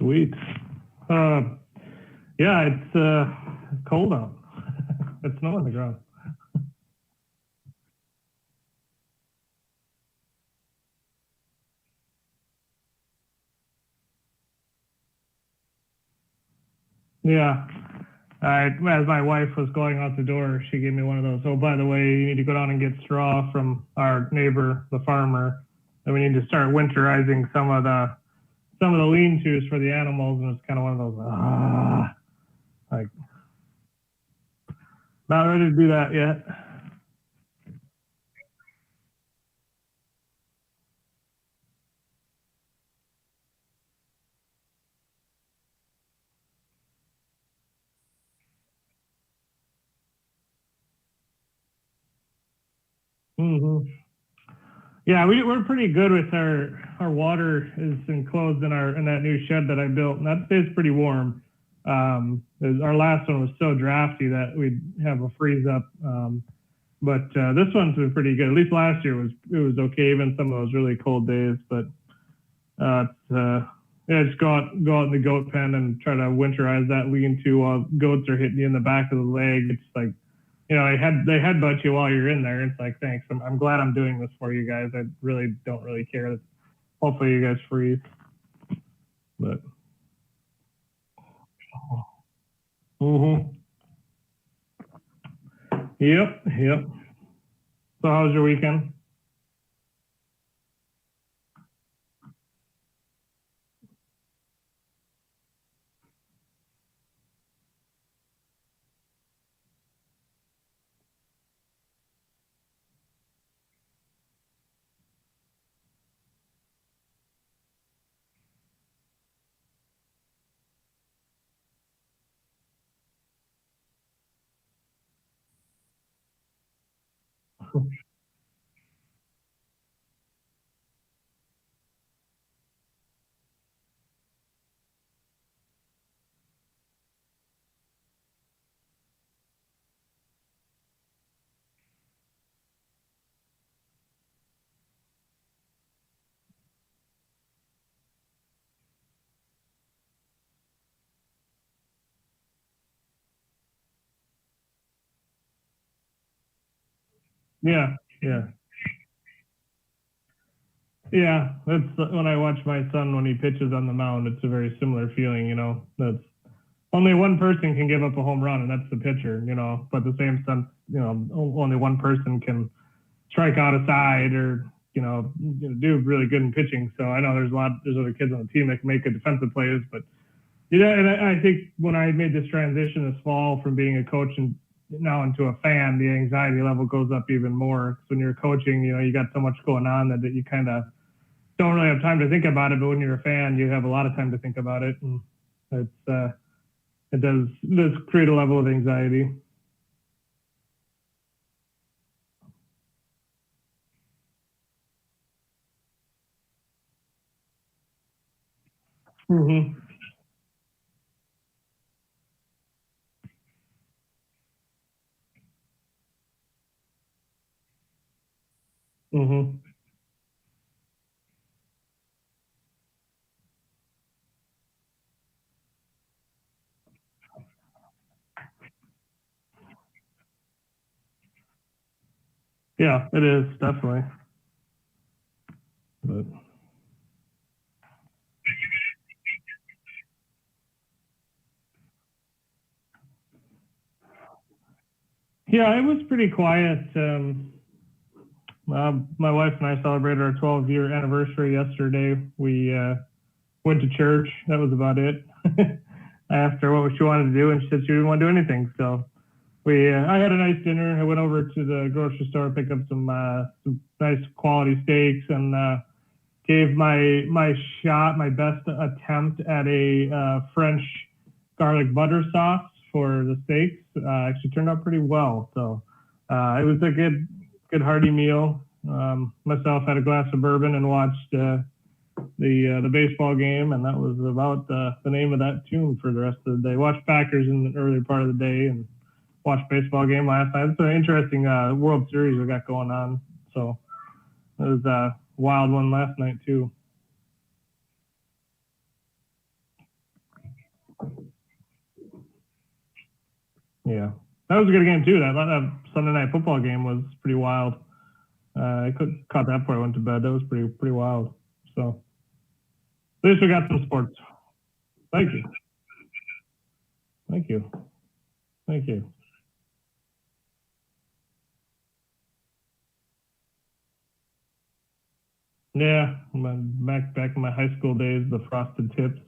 Sweet. Yeah, it's cold out. It's snow on the ground. Yeah. As my wife was going out the door, she gave me one of those. Oh, by the way, you need to go down and get straw from our neighbor, the farmer, and we need to start winterizing some of the lean-tos for the animals. And it's kind of one of those, like, not ready to do that yet. Mm-hmm. Yeah, we're pretty good with our water is enclosed in that new shed that I built, and that stays pretty warm. Our last one was so drafty that we'd have a freeze up. But this one's been pretty good. At least last year it was okay, even some of those really cold days. But yeah, just go out in the goat pen and try to winterize that lean-to while goats are hitting you in the back of the leg. It's like, you know, they headbutt you while you're in there. It's like, thanks. I'm glad I'm doing this for you guys. I really don't really care. Hopefully you guys freeze. But. Mm-hmm. Yep. So how was your weekend? Yeah. Yeah, that's when I watch my son when he pitches on the mound. It's a very similar feeling, you know. That's only one person can give up a home run, and that's the pitcher, you know. But the same sense, you know, only one person can strike out a side or do really good in pitching. So I know there's other kids on the team that can make good defensive plays, but and I think when I made this transition this fall from being a coach and now into a fan, the anxiety level goes up even more. So when you're coaching, you know, you got so much going on that you kind of don't really have time to think about it. But when you're a fan, you have a lot of time to think about it, and it does create a level of anxiety. Mm-hmm. Mm-hmm. Yeah, it is definitely. But yeah, it was pretty quiet. My wife and I celebrated our 12-year anniversary yesterday. We went to church. That was about it. I asked her what she wanted to do, and she said she didn't want to do anything. So I had a nice dinner. I went over to the grocery store, picked up some nice quality steaks, and gave my best attempt at a French garlic butter sauce for the steaks. Actually turned out pretty well. So it was a good hearty meal. Myself had a glass of bourbon and watched the baseball game, and that was about the name of that tune for the rest of the day. Watched Packers in the early part of the day and watched baseball game last night. It's an interesting World Series we got going on. So it was a wild one last night too. Yeah, that was a good game too. That Sunday night football game was pretty wild. I caught that before I went to bed. That was pretty wild. So at least we got some sports. Thank you. Thank you. Thank you. Yeah, back in my high school days, the frosted tips.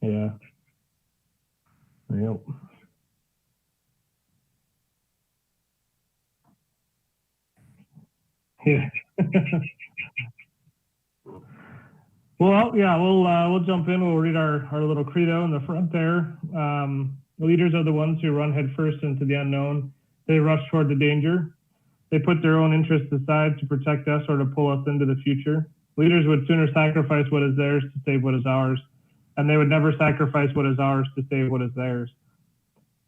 Yeah. Yep. Yeah. Well, yeah, we'll jump in. We'll read our little credo in the front there. The leaders are the ones who run headfirst into the unknown. They rush toward the danger. They put their own interests aside to protect us or to pull us into the future. Leaders would sooner sacrifice what is theirs to save what is ours, and they would never sacrifice what is ours to save what is theirs.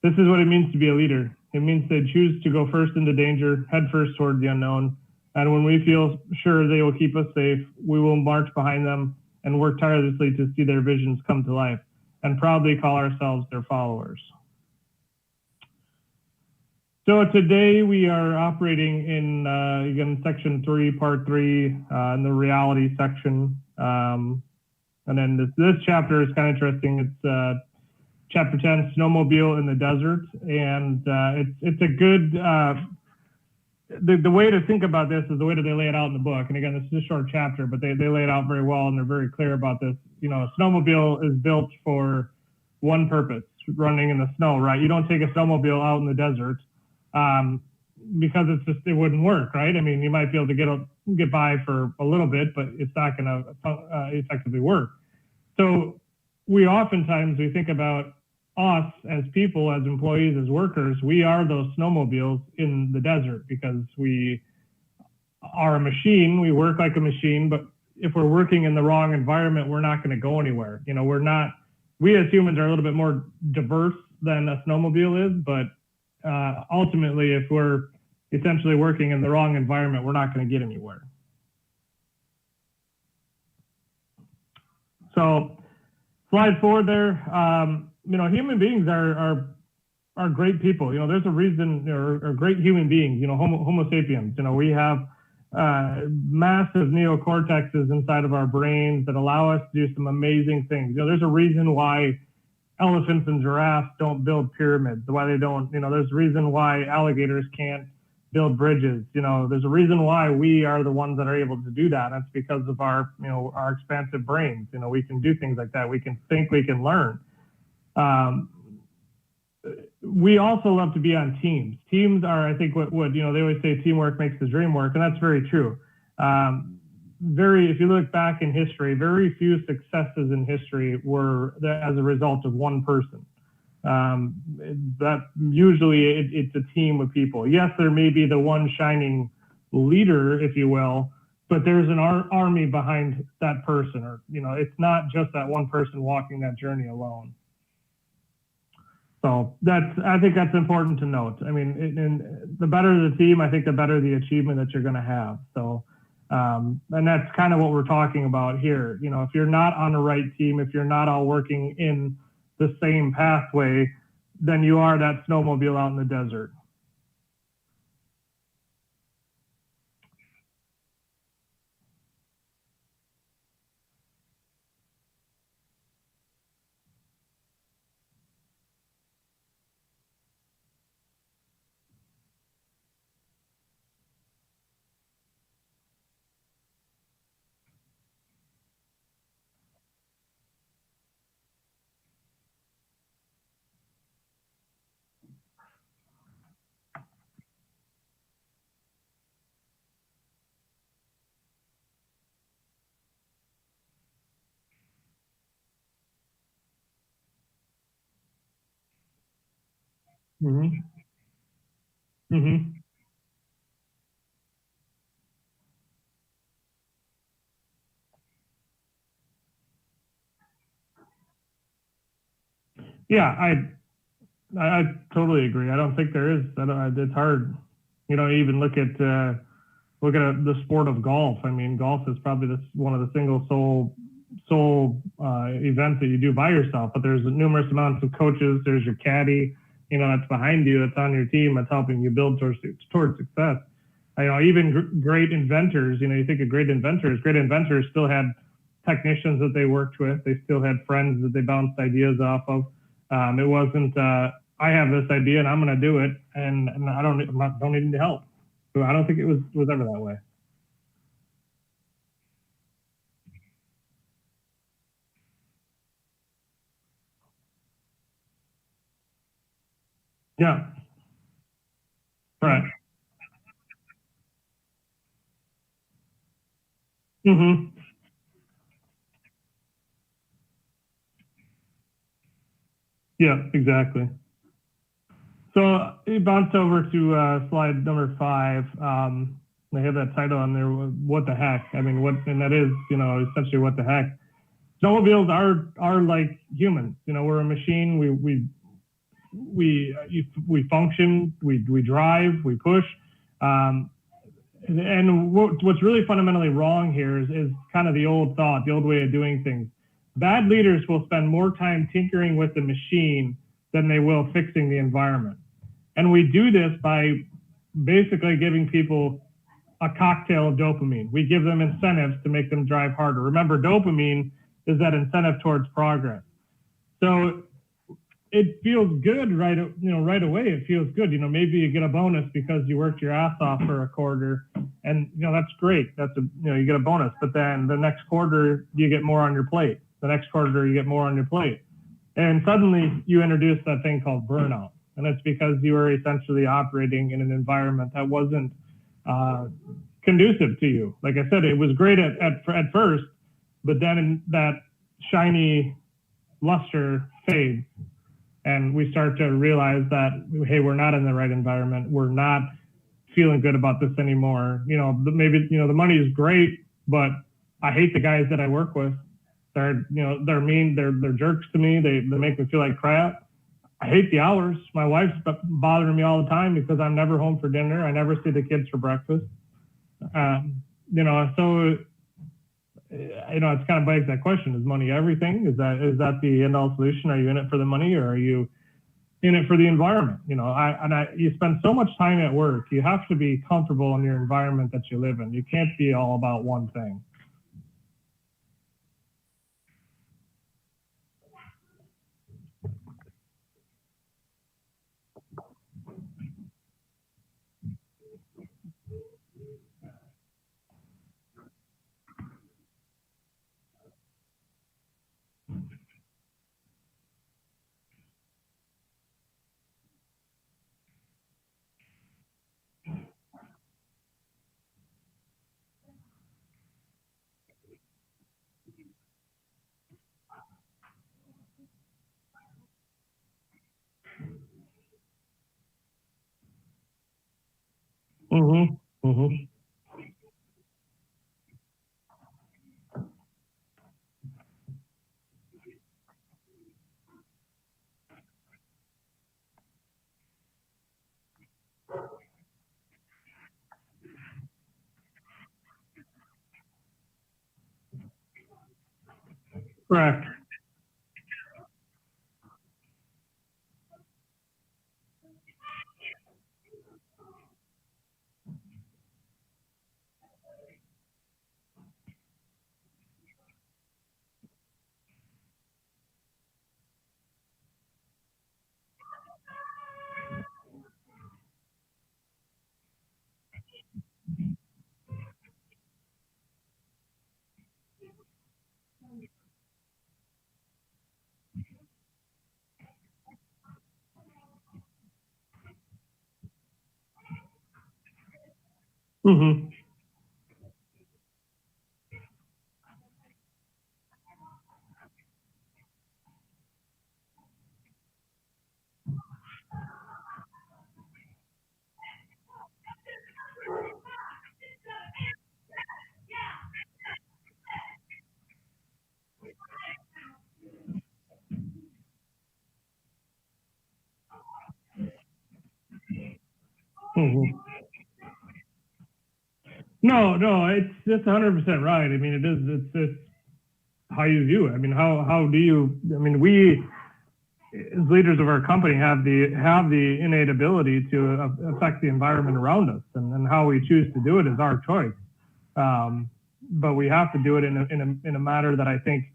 This is what it means to be a leader. It means they choose to go first into danger, head first toward the unknown. And when we feel sure they will keep us safe, we will march behind them and work tirelessly to see their visions come to life and proudly call ourselves their followers. So today we are operating in, again, section 3, part 3, in the reality section. And then this chapter is kind of interesting. It's chapter 10, snowmobile in the desert. And it's a good, the way to think about this is the way that they lay it out in the book. And again, this is a short chapter, but they lay it out very well and they're very clear about this. You know, a snowmobile is built for one purpose, running in the snow, right? You don't take a snowmobile out in the desert because it wouldn't work, right? I mean, you might be able to get by for a little bit, but it's not going to effectively work. So we think about us as people, as employees, as workers, we are those snowmobiles in the desert because we are a machine. We work like a machine, but if we're working in the wrong environment, we're not going to go anywhere. You know, we as humans are a little bit more diverse than a snowmobile is, but ultimately, if we're essentially working in the wrong environment, we're not going to get anywhere. So slide 4 there. You know, human beings are great people. You know, there's a reason, or great human beings, you know, Homo sapiens. You know, we have massive neocortexes inside of our brains that allow us to do some amazing things. You know, there's a reason why elephants and giraffes don't build pyramids, why they don't, you know, there's a reason why alligators can't build bridges. You know, there's a reason why we are the ones that are able to do that. That's because of our, you know, our expansive brains. You know, we can do things like that. We can think, we can learn. We also love to be on teams. Teams are, I think, what you know, they always say teamwork makes the dream work, and that's very true. If you look back in history, very few successes in history were as a result of one person. That usually it's a team of people. Yes, there may be the one shining leader, if you will, but there's an army behind that person, or, you know, it's not just that one person walking that journey alone. So I think that's important to note. I mean, and the better the team, I think the better the achievement that you're going to have. So, and that's kind of what we're talking about here. You know, if you're not on the right team, if you're not all working in the same pathway, then you are that snowmobile out in the desert. Mm-hmm. Mm-hmm. Yeah, I totally agree. I don't think there is. It's hard. You know, even look at the sport of golf. I mean, golf is probably one of the single sole sole event that you do by yourself, but there's numerous amounts of coaches. There's your caddy, that's behind you, that's on your team, that's helping you build towards success. Even great inventors, you think of great inventors still had technicians that they worked with. They still had friends that they bounced ideas off of. It wasn't, I have this idea and I'm going to do it, and I don't need any help. So I don't think it was ever that way. Yeah. Right. Mm-hmm. Yeah, exactly. So you bounced over to slide number 5. They have that title on there. What the heck? I mean, what? And that is, essentially what the heck. Snowmobiles are like humans. We're a machine. We function. We drive. We push. Um, and what's really fundamentally wrong here is kind of the old thought, the old way of doing things. Bad leaders will spend more time tinkering with the machine than they will fixing the environment. And we do this by basically giving people a cocktail of dopamine. We give them incentives to make them drive harder. Remember, dopamine is that incentive towards progress. So it feels good right away. It feels good. Maybe you get a bonus because you worked your ass off for a quarter, and that's great. You get a bonus. But then the next quarter you get more on your plate. The next quarter you get more on your plate, and suddenly you introduce that thing called burnout. And it's because you were essentially operating in an environment that wasn't conducive to you. Like I said, it was great at first, but then that shiny luster fades, and we start to realize that, hey, we're not in the right environment. We're not feeling good about this anymore. Maybe the money is great, but I hate the guys that I work with. They're mean. They're jerks to me. They make me feel like crap. I hate the hours. My wife's bothering me all the time because I'm never home for dinner. I never see the kids for breakfast. So it's kind of begs that question: is money everything? Is that the end all solution? Are you in it for the money, or are you in it for the environment? You spend so much time at work. You have to be comfortable in your environment that you live in. You can't be all about one thing. Mm-hmm. Mm-hmm. Correct. Mm-hmm. Mm-hmm. No, it's 100% right. I mean, it is. It's how you view it. I mean, how do you? I mean, we as leaders of our company have the innate ability to affect the environment around us, and how we choose to do it is our choice. But we have to do it in a manner that I think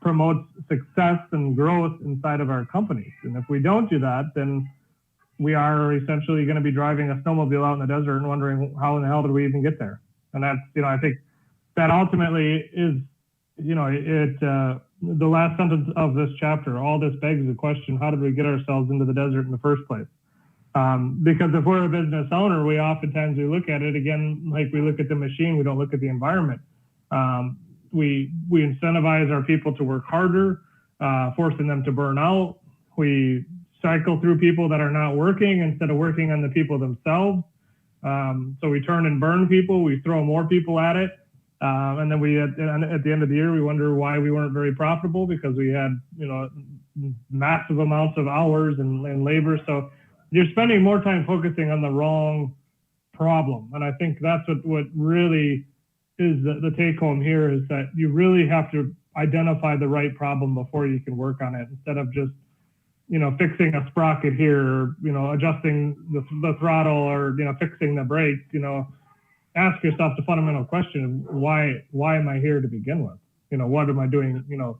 promotes success and growth inside of our companies. And if we don't do that, then we are essentially going to be driving a snowmobile out in the desert and wondering how in the hell did we even get there? And that's, I think that ultimately is, the last sentence of this chapter, all this begs the question, how did we get ourselves into the desert in the first place? Because if we're a business owner, we look at it again, like we look at the machine, we don't look at the environment. We incentivize our people to work harder, forcing them to burn out. We cycle through people that are not working instead of working on the people themselves. So we turn and burn people, we throw more people at it. And then at the end of the year, we wonder why we weren't very profitable, because we had, massive amounts of hours and labor. So you're spending more time focusing on the wrong problem. And I think that's what really is the take home here, is that you really have to identify the right problem before you can work on it, instead of just, fixing a sprocket here, or, adjusting the throttle, or, fixing the brakes. Ask yourself the fundamental question: why am I here to begin with? What am I doing, to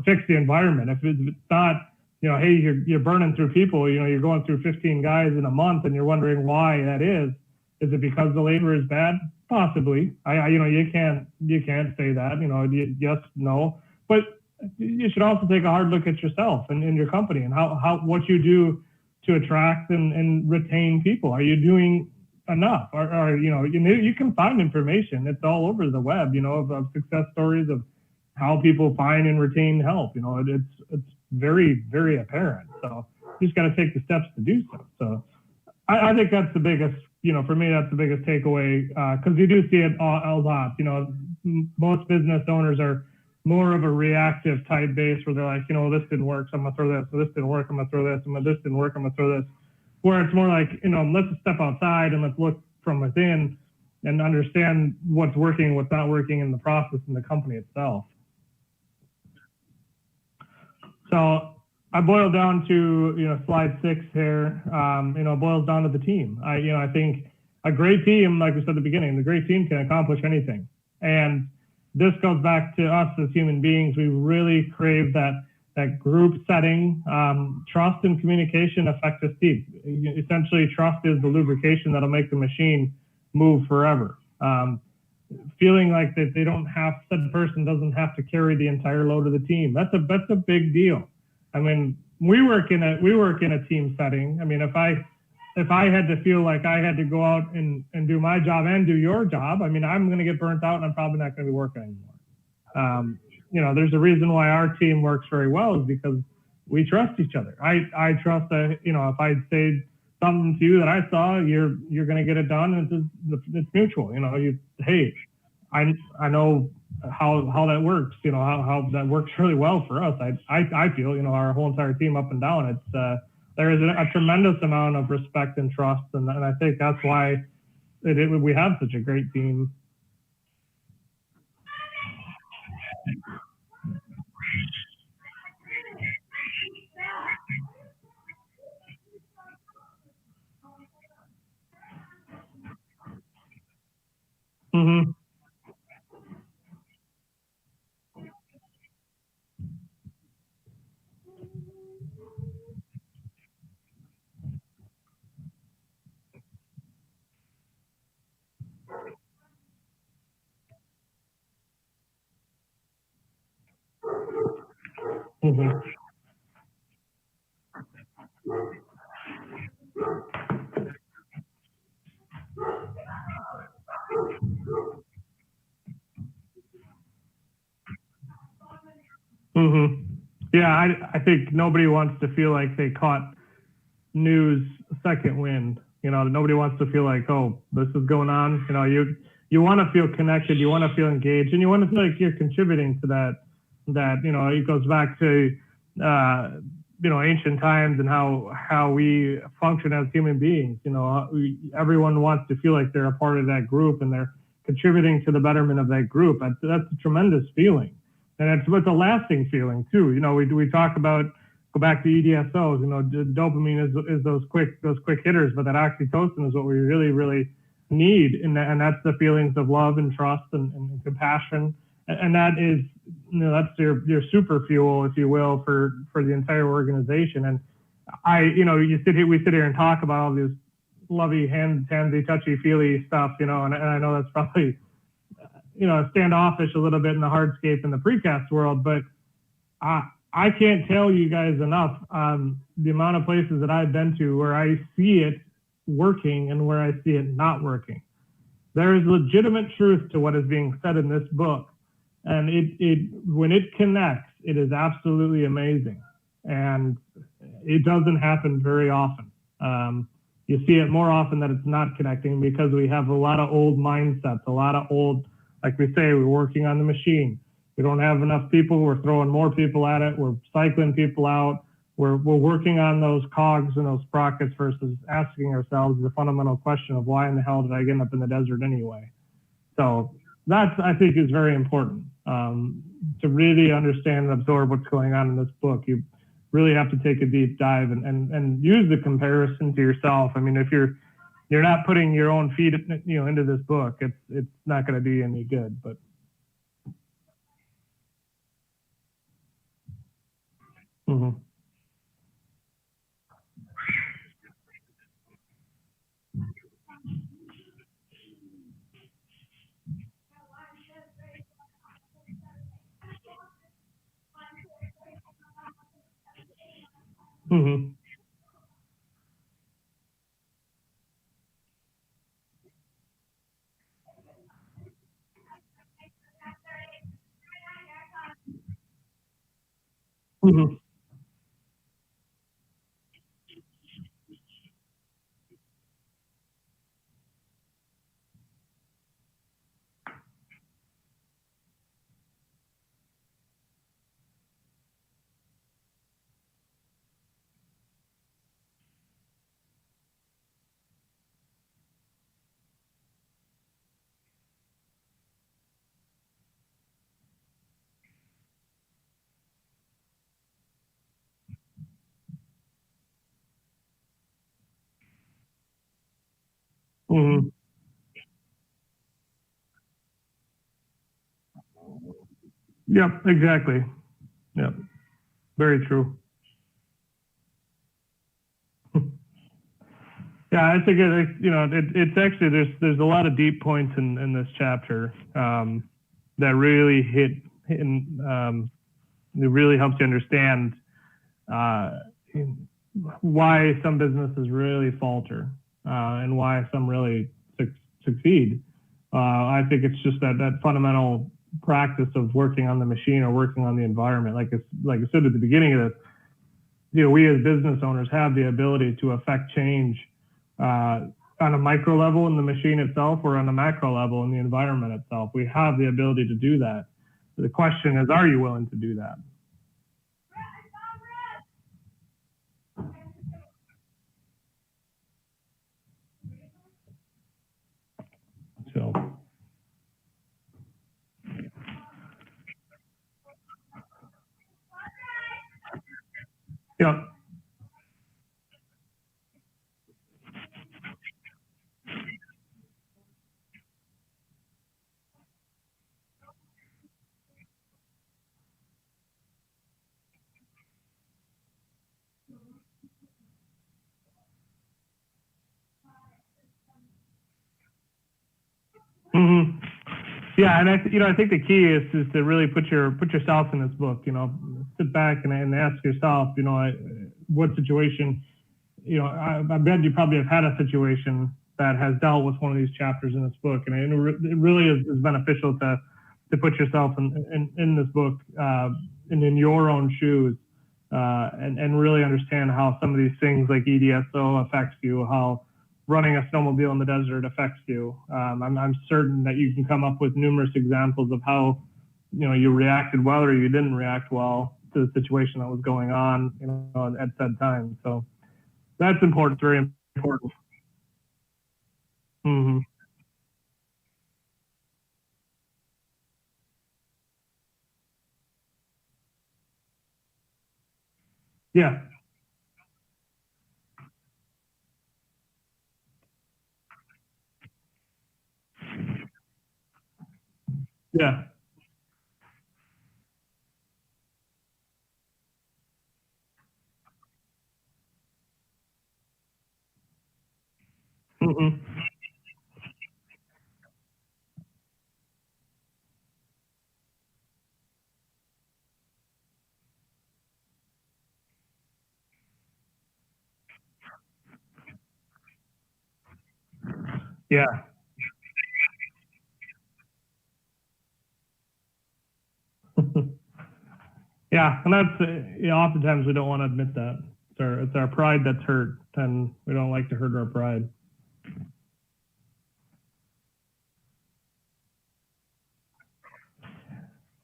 fix the environment? If it's not, hey, you're burning through people, you're going through 15 guys in a month and you're wondering why that is. Is it because the labor is bad? Possibly. You can't say that, yes, no, but you should also take a hard look at yourself and in your company, and what you do to attract and retain people. Are you doing enough? Or you can find information. It's all over the web, of success stories of how people find and retain help. It's very, very apparent. So you just got to take the steps to do so. So I think that's the biggest, for me, that's the biggest takeaway, because you do see it a lot. Most business owners are more of a reactive type base, where they're like, this didn't work, so I'm gonna throw this. So this didn't work, I'm gonna throw this. And this didn't work, I'm gonna throw this. Where it's more like, let's step outside and let's look from within and understand what's working, what's not working in the process in the company itself. So I boiled down to, slide 6 here, boils down to the team. I think a great team, like we said at the beginning, the great team can accomplish anything. And this goes back to us as human beings. We really crave that group setting. Trust and communication affect us deep. Essentially, trust is the lubrication that'll make the machine move forever. Feeling like that said person doesn't have to carry the entire load of the team. That's a big deal. I mean, we work in a team setting. I mean, if I had to feel like I had to go out and do my job and do your job, I mean, I'm going to get burnt out and I'm probably not going to be working anymore. There's a reason why our team works very well, is because we trust each other. I trust that, if I say something to you that I saw, you're going to get it done, and it's mutual. Hey, I know how that works. How that works really well for us. I feel, our whole entire team up and down. It's there is a tremendous amount of respect and trust, and I think that's why we have such a great team. Mm-hmm. Mm-hmm. Mm-hmm. Yeah, I think nobody wants to feel like they caught news second wind. Nobody wants to feel like, oh, this is going on. You want to feel connected, you want to feel engaged, and you want to feel like you're contributing to that. It goes back to ancient times and how we function as human beings. Everyone wants to feel like they're a part of that group and they're contributing to the betterment of that group. That's a tremendous feeling. And it's a lasting feeling too. We talk about, go back to EDSOs. Dopamine is those quick hitters, but that oxytocin is what we really, really need, and that's the feelings of love and trust and compassion, and that is, that's your super fuel, if you will, for the entire organization. And we sit here and talk about all this lovey, handsy, touchy feely stuff, and I know that's probably standoffish a little bit in the hardscape and the precast world, but I can't tell you guys enough the amount of places that I've been to where I see it working and where I see it not working. There is legitimate truth to what is being said in this book, and when it connects, it is absolutely amazing, and it doesn't happen very often. You see it more often that it's not connecting, because we have a lot of old mindsets, a lot of old, like we say, we're working on the machine. We don't have enough people. We're throwing more people at it. We're cycling people out. We're working on those cogs and those sprockets versus asking ourselves the fundamental question of, why in the hell did I end up in the desert anyway? So that's, I think, is very important to really understand and absorb what's going on in this book. You really have to take a deep dive and use the comparison to yourself. I mean, if you're not putting your own feet, into this book, it's not going to be any good. But mm-hmm. Mm-hmm. Mm-hmm. Mm-hmm. Yep, exactly. Yep, very true. Yeah, I think it's actually, there's a lot of deep points in this chapter that really hit and it really helps you understand uh, why some businesses really falter and why some really succeed. I think it's just that fundamental practice of working on the machine or working on the environment. Like I said at the beginning of this, we as business owners have the ability to affect change on a micro level in the machine itself, or on a macro level in the environment itself. We have the ability to do that. The question is, are you willing to do that? So, yeah. Mm-hmm. Yeah, and I think the key is to really put yourself in this book. Sit back and ask yourself, what situation. I bet you probably have had a situation that has dealt with one of these chapters in this book, and it really is beneficial to put yourself in this book and in your own shoes, and really understand how some of these things like EDSO affects you, how running a snowmobile in the desert affects you. I'm certain that you can come up with numerous examples of how you reacted well or you didn't react well to the situation that was going on at said time. So that's important. It's very important. Mm-hmm. Yeah. Yeah. Hmm. Yeah. Yeah, and that's oftentimes we don't want to admit that. It's our pride that's hurt, and we don't like to hurt our pride.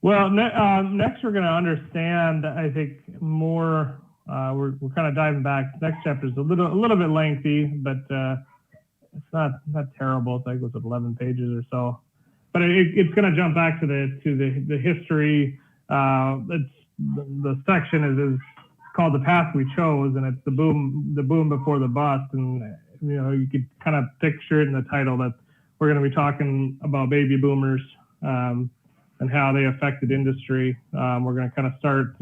Well, next we're going to understand, I think, more. We're kind of diving back. Next chapter is a little bit lengthy, but it's not terrible. It's like it was 11 pages or so, but it's going to jump back to the history. It's the section is called "The Path We Chose," and it's the boom before the bust. And you could kind of picture it in the title that we're going to be talking about baby boomers. And how they affected industry. We're going to kind of start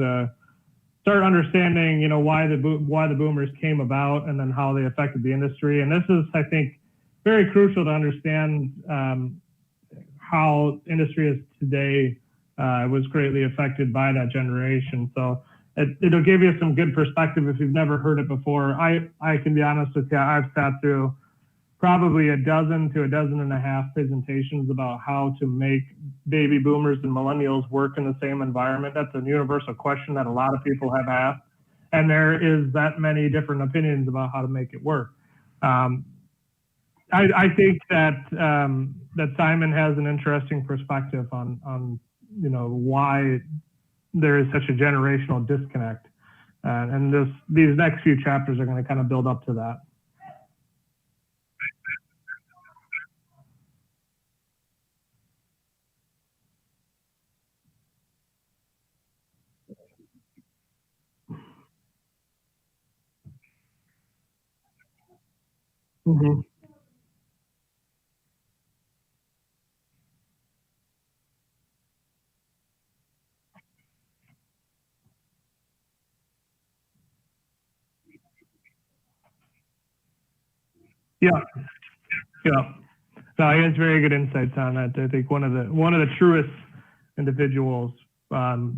understanding, why the boomers came about, and then how they affected the industry. And this is, I think, very crucial to understand how industry is today was greatly affected by that generation. So it'll give you some good perspective if you've never heard it before. I can be honest with you, I've sat through probably a dozen to a dozen and a half presentations about how to make baby boomers and millennials work in the same environment. That's a universal question that a lot of people have asked, and there is that many different opinions about how to make it work. I think that Simon has an interesting perspective on why there is such a generational disconnect, and these next few chapters are going to kind of build up to that. Mm-hmm. Yeah, yeah. No, he has very good insights on that. I think one of the truest individuals,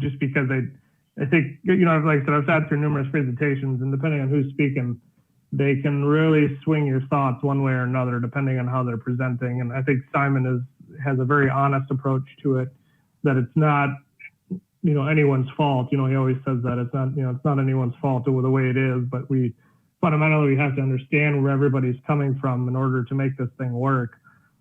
just because I think like I said, I've sat through numerous presentations, and depending on who's speaking, they can really swing your thoughts one way or another depending on how they're presenting. And I think Simon has a very honest approach to it, that it's not anyone's fault. He always says that it's not anyone's fault the way it is, but we fundamentally have to understand where everybody's coming from in order to make this thing work.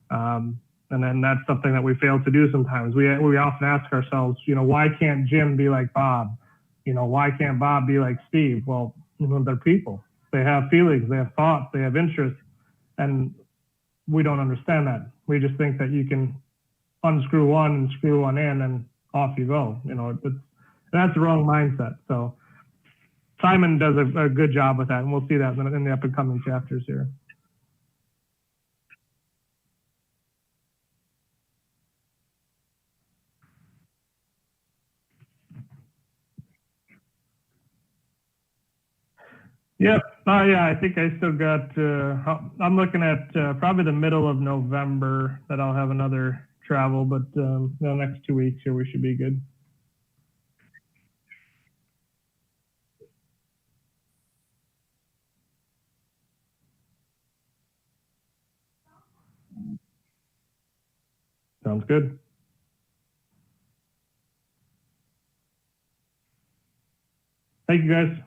And then that's something that we fail to do sometimes. We often ask ourselves, why can't Jim be like Bob? Why can't Bob be like Steve? Well, they're people. They have feelings, they have thoughts, they have interests, and we don't understand that. We just think that you can unscrew one and screw one in, and off you go. That's the wrong mindset. So Simon does a good job with that, and we'll see that in the up and coming chapters here. Yep. Yeah, I think I still got, I'm looking at probably the middle of November that I'll have another travel, but the next 2 weeks here, we should be good. Sounds good. Thank you, guys.